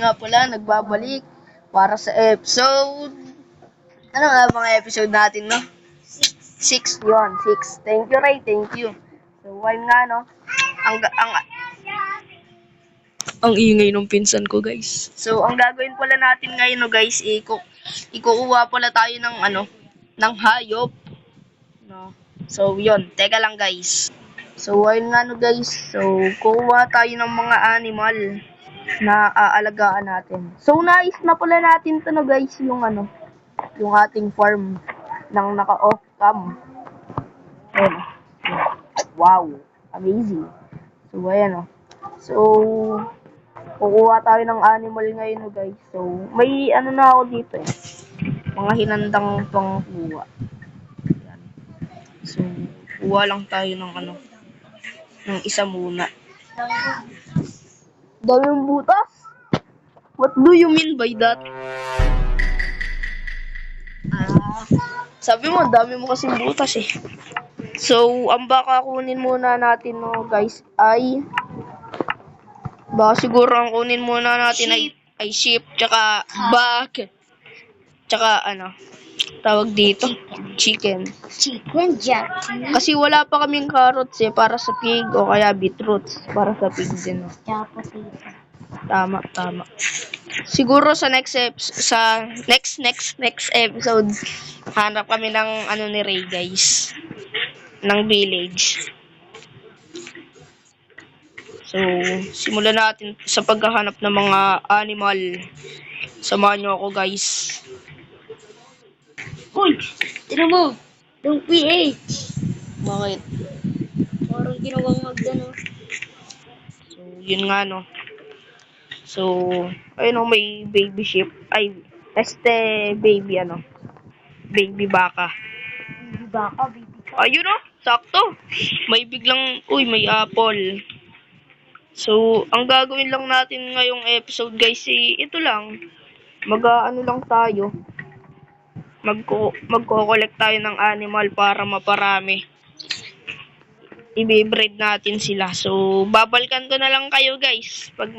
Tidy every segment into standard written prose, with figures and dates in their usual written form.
nga pala, nagbabalik para sa episode. Ano nga mga episode natin, no? 6 yun, 6. Thank you, Ray, thank you. So, ayun nga, no? Ang ingay ng pinsan ko, guys. So, ang gagawin pala natin ngayon, no, guys, ikukuha pala tayo ng, ng hayop. No? So, yun. Teka lang, guys. So, ayun nga, no, guys. So, kukuha tayo ng mga animal na aalagaan natin. So, nais na pala natin to, no, guys, yung, yung ating farm ng naka-off cam. Ayan. Wow. Amazing. So, ayan, So, kukuha tayo ng animal ngayon, guys. So, may na ako dito, mga hinandang pangkuha. Ayan. So, kuha lang tayo ng ng isa muna. Daming butas? What do you mean by that? Sabi mo, dami mo kasing butas eh. So, ang baka kunin muna natin, no, guys, ay baka siguro ang kunin muna natin ay sheep, tsaka bak, tsaka tawag dito, chicken. Chicken jockey. Kasi wala pa kaming carrots para sa pig o kaya beetroots para sa pig din. No? Tsaka potato. Tama. Siguro sa next episode, hanap kami ng ni Ray, guys. Ng village. So, simulan natin sa paghahanap ng mga animal. Samahan nyo ako, guys. Uy! Tino mo! Yung PH! Bakit? Parang ginawang magdano. So, yun nga, no. So, ayun, may baby sheep. Ay, baby, baby baka. Baby baka, baby baka. Ayun, sakto. May may apple. So, ang gagawin lang natin ngayong episode, guys, ito lang. Lang tayo. Magko-collect tayo ng animal para maparami. I-breed natin sila. So, babalikan ko na lang kayo, guys. Pag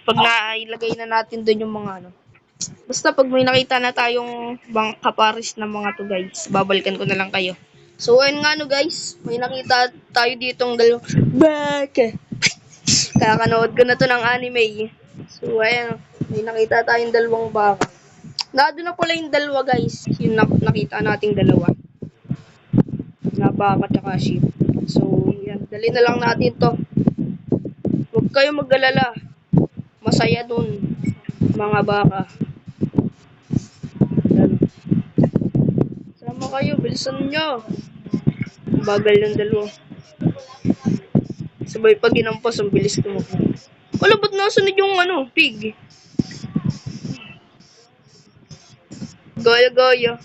nailagay na natin doon yung mga Basta pag may nakita na tayong kapares na mga to, guys, babalikan ko na lang kayo. So, ayun nga, guys. May nakita tayo ditong dalawang baka. Kakanood ko na to ng anime. So, ayun. May nakita tayong dalawang baka. Nado na pala yung dalawa, guys. Yung nakita nating dalawa. Na baka tsaka sheep. So, yan. Dali na lang natin to. Huwag kayo mag-alala. Masaya dun. Mga baka. Yan. Sama kayo. Bilisan nyo. Bagal yung dalawa. Sabay pag ginampas, ang bilis tumakbo. Wala, ba't nasunod yung pig? Gaya-gaya.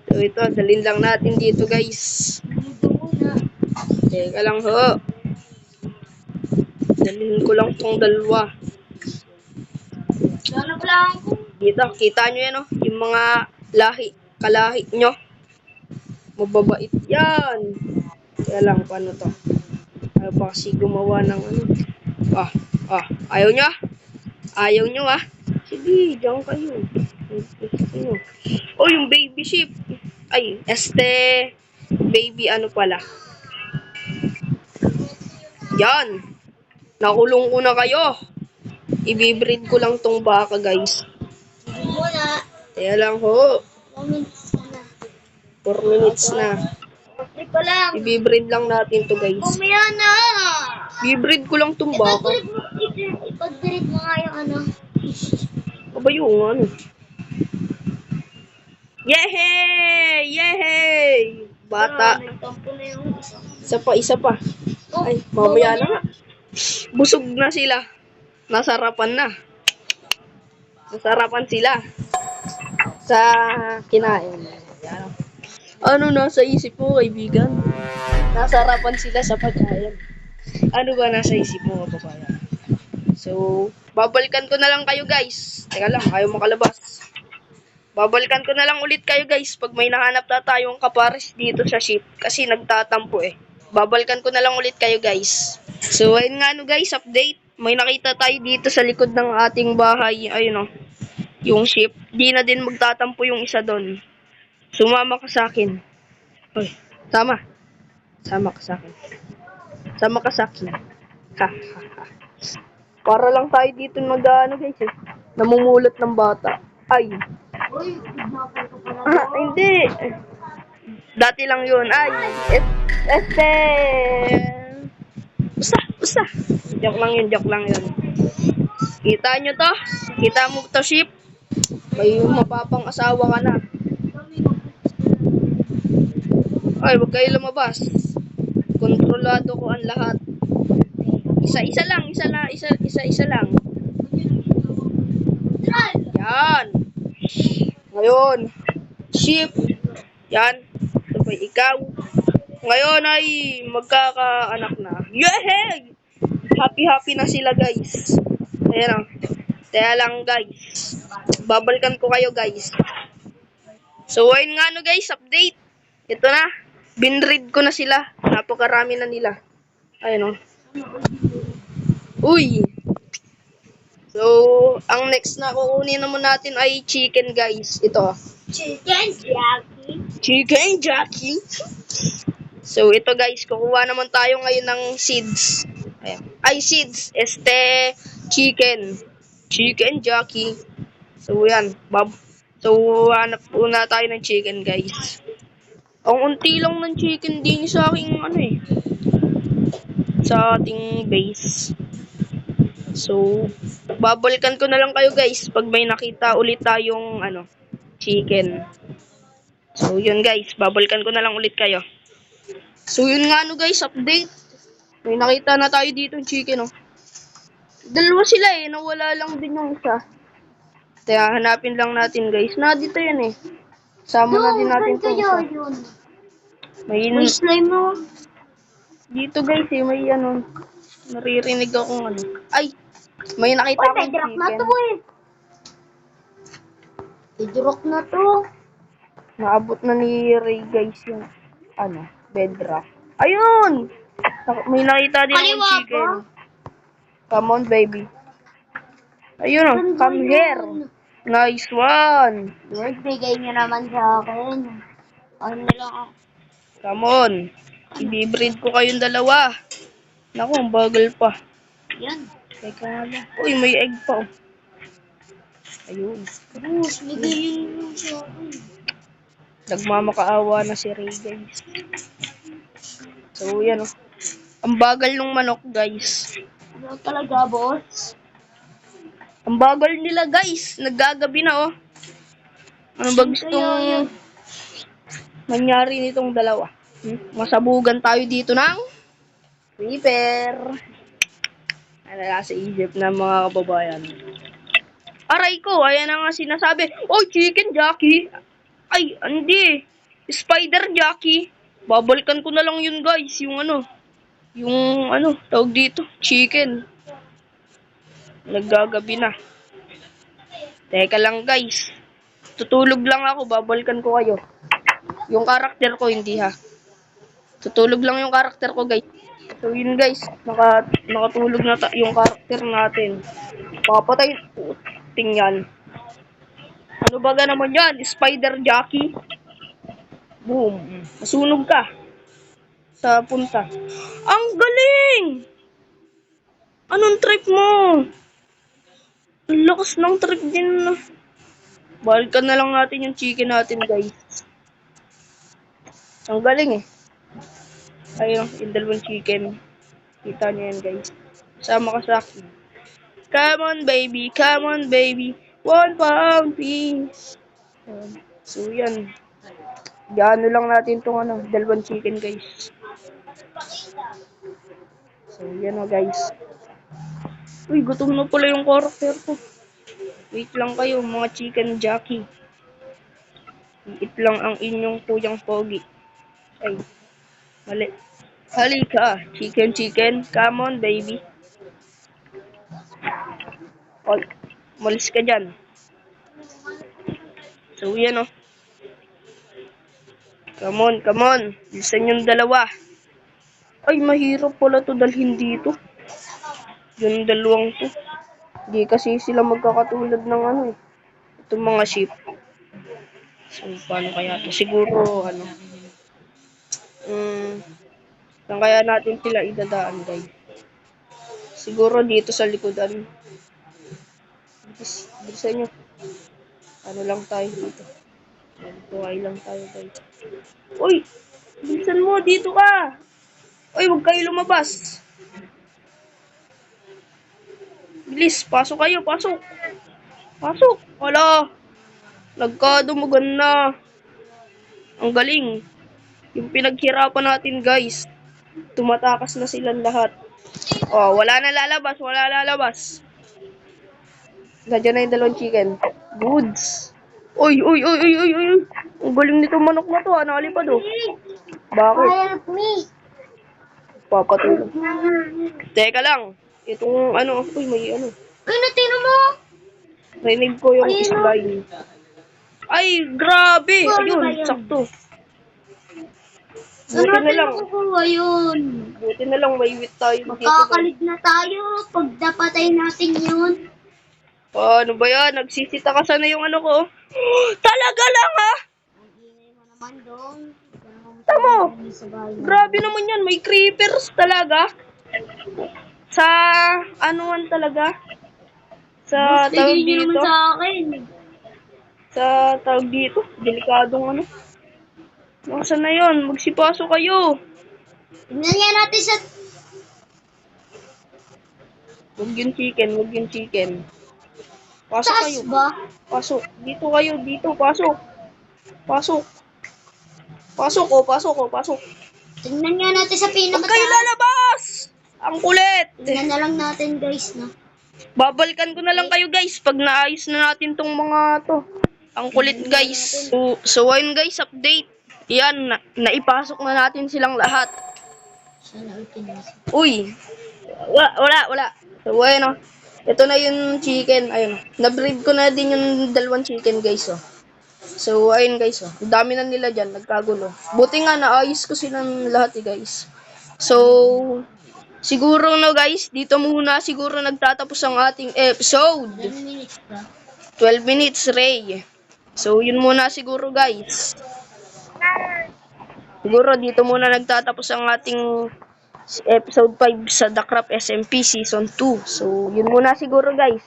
So ito, dalhin lang natin dito, guys. Teka lang ho. Dalhin ko lang tong dalawa. Dito, kita nyo yan, yung mga kalahi nyo. Mababait yan. Kaya lang, paano to? Ayaw pa kasi gumawa ng ayaw nyo? Ayaw nyo, Sige, diyan kayo. Oh, yung baby sheep. Ay, baby pala. Yan. Nakulong ko na kayo. I-breed ko lang tong baka, guys. Muna. Kaya lang ho. 4 minutes na. 4 minutes na. Okay pa lang. I-breed lang natin to, guys. Umaya na. I-breed ko lang tong baka. Ipag-breed mo nga yung Aba yung Yehey! Yehey! Bata. Nagtampo na yung Isa pa. Ay, mamaya na nga. Busog na sila. Nasarapan na. Nasarapan sila. Sa kinain. Nasa isip mo, kaibigan? Nasarapan sila sa pagkain. Ano ba nasa isip mo, kababayan? So, babalikan ko na lang kayo, guys. Teka lang, ayaw makalabas. Babalikan ko na lang ulit kayo, guys, pag may nahanap na tayong kapares dito sa sheep. Kasi nagtatampo Babalikan ko na lang ulit kayo, guys. So, ayun nga no guys, update. May nakita tayo dito sa likod ng ating bahay. Ayun o, yung ship. Di na din magtatampo yung isa doon. Sumama ka sa akin. Hoy, sama. Sama ka sa akin. Sama ka sa akin. Ha, ha, ha. Para lang tayo dito ano guys eh. Namumulot ng bata. Ay. Uy, kidnapper ka pala Hindi. Dati lang yun. Ay. Este. Usa. Joke lang yun. Kita nyo to? Kita mo to ship? May mapapang asawa ka na. Ay, wag kayo lumabas. Kontrolado ko ang lahat. Isa-isa lang. Yan. Ngayon, ship. Yan. Sabay ikaw. Ngayon ay magkakaanak na. Yehey! Happy na sila guys. Ayan o. Kaya lang guys. Babalikan ko kayo guys. So ayun nga no guys, update. Ito na. Binread ko na sila. Napakarami na nila. Ayun o. Uy! So, ang next na kukunin naman natin ay chicken guys. Ito. Chicken Jackie. Chicken Jackie. So, ito guys. Kukuha naman tayo ngayon ng seeds. Ayan. Ay, seeds. Chicken. Chicken Jackie. So, yan. So, hanap una tayo ng chicken guys. Ang unti lang ng chicken din sa aking sa ating base. So, babalikan ko na lang kayo guys pag may nakita ulit tayong chicken. So, yun guys, babalikan ko na lang ulit kayo. So, yun nga guys, update. May nakita na tayo dito ng chicken Dalawa sila nawala lang din yung isa. Kaya hanapin lang natin guys. Dito yan Sama na din natin itong isa. Yun. May slime mo. dito guys may naririnig akong Ay! May nakita akong Bedrock na chicken. to Bedrock na to. Naabot na ni Ray guys yung bedrock. Ayun! May nakita din akong Kaliwa chicken. ba? Come on baby. Ayun come here. Nice one. Lord, bigay niyo naman sa akin. Ano lang ako. Come on. I-breed ko kayong dalawa. Naku, ang bagal pa. Yan. Teka nga lang. Uy, may egg pa Ayun. Bruce, bigay niyo sa akin. Nagmamakaawa na si Ray guys. So, yan Ang bagal ng manok guys. Ano talaga, boss? Ang bagal nila guys. Naggagabi na Ano ba gustong nangyari nitong dalawa? Masabugan tayo dito ng creeper. Ano sa isip ng mga kababayan. Aray ko, ayan na nga sinasabi. Oh, chicken Jackie. Ay, hindi. Spider Jackie. Babalikan ko na lang yun guys. Yung tawag dito. Chicken. Naggagabi na. Teka lang guys. Tutulog lang ako. Babalikan ko kayo. Yung karakter ko hindi Tutulog lang yung karakter ko guys. So yun guys. Nakatulog na yung karakter natin. Papatay. Puting yan. Ano ba naman yan? Spider Jackie. Boom. Masunog ka. Sa punta. Ang galing! Anong trip mo? Ang lakas ng trip din. Balikan na lang natin yung chicken natin guys. Ang galing Ayun, yung dalawang chicken. Kita niyo yan guys. Sama ka sa akin. Come on baby. 1 pound please. So yan. Gaano lang natin itong dalawang chicken guys. So yan guys. Uy, gutom na pala yung karakter ko. Wait lang kayo mga chicken Jackie. Iit lang ang inyong kuyang pogi. Ay, mali. Halika, chicken. Come on, baby. Oy, malis ka dyan. So, yan Come on. Bilisan yung dalawa. Ay, mahirap pala to dalhin dito. Yung dalawang to. Hindi kasi sila magkakatulad ng ano eh. Itong mga ship. So, paano kaya to? Siguro, ano, mm, saan kaya natin sila idadaan, guys? Siguro dito sa likodan. Bilisan nyo. Ano lang tayo dito. Magbuhay lang tayo, guys. Uy! Bilisan mo, dito ka! Uy, huwag kayo lumabas. Bilis, pasok kayo, pasok. Pasok. Wala. Nagkadumugan na. Ang galing. Yung pinaghirapan natin, guys. Tumatakas na silang lahat. Oh, wala na lalabas, wala lalabas. Nandiyan na yung dalawang chicken. Goods. Uy, uy, uy, uy, uy, uy. Ang galing nito manok na to, nalipad oh. Bakit? Help me. Papatulog. Teka lang. Itong ano, uy, may ano. Ay, natino mo. Rinig ko yung Ayun, slime. Ay, grabe. Ano ba Ayun, yun? sakto. Saan Buti na natin lang. makukuha yun? Buti na lang may wit tayo dito. Makakalit na tayo pag napatay natin yun. Ano ba yan? Nagsisita ka sana yung ano ko. Talaga lang ha? Ang ingay mo naman dong. Tamo. Sa bahay. Grabe naman yan. May creepers talaga. Sa anuan talaga. Sa tawag Bigay niyo naman dito. sa akin. Sa tawag dito. Delikadong ano. Nasaan na yun? Magsipaso kayo. Tignan nga natin sa... Huwag yung chicken. Huwag yung chicken. Pasok Taas kayo. ba? Pasok. Dito kayo. Dito. Pasok. Pasok. Pasok oh. Pasok oh. Pasok. Tignan nga natin sa Huwag kayo pinakataas. lalabas! Ang kulit! Tignan na lang natin guys na. Babalikan ko na lang kayo guys pag naayos na natin tong mga to. Ang kulit guys. So ayun guys, update. Yan, naipasok na natin silang lahat. Sana all kinasa. Uy! Wala. So ayun oh. Ito na yung chicken. Ayun. Na-breed ko na din yung dalawang chicken guys oh. So ayun guys oh. Ang dami na nila dyan, nagkagulo. Buti nga naayos ko silang lahat eh guys. So, siguro no guys, dito muna siguro nagtatapos ang ating episode. 10 minutes ba? 12 minutes, Ray. So, yun muna siguro guys. Siguro dito muna nagtatapos ang ating episode 5 sa The Craft SMP Season 2. So, yun muna siguro guys.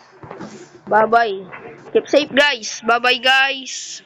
Bye-bye. Keep safe guys. Bye-bye guys.